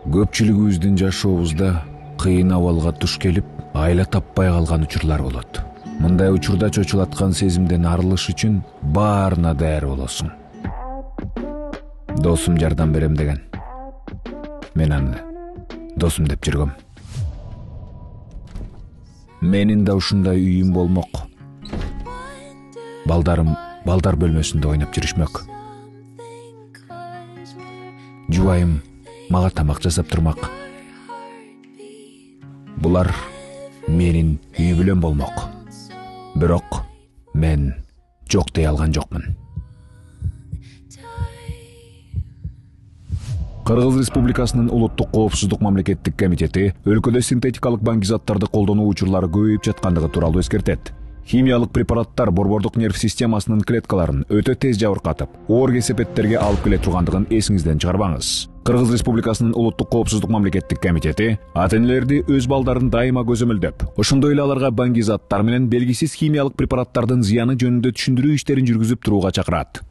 Көпчүлүгүбүздүн жашообузда кыйын абалга туш келип, айла таппай калган учурлар болот. Мындай учурда чочулаткан сезимден арылыш үчүн баарына даяр болосуң. Досум жардам берем деген. Мен аны досум деп жүргөм. Менин да ушундай үйүм болмок. Балдарым балдар бөлмөсүндө ойноп жүрүшмөк. Жубайым мага тамак жасап турмак. Булар менин үй бүлөм болмок. Бирок мен жок дей алган жокмун. Кыргыз Республикасынын Улуттук коопсуздук мамлекеттик комитети өлкөдө синтетикалык баңгизаттарды колдонуу учурлары көбөйүп жаткандыгы тууралуу эскертет. Химиялык препараттар борбордук нерв системасынын клеткаларын өтө тез жабыркатып, оор кесепеттерге алып келе тургандыгын эсиңизден чыгарбаңыз. Кыргыз Республикасынын Улуттук коопсуздук мамлекеттик комитети ата-энелерди өз балдарын дайыма көзөмөлдөп, ошондой эле аларга баңгизаттар менен белгисиз химиялык препараттардын зыяны жөнүндө түшүндүрүү иштерин жүргүзүп турууга чакырат.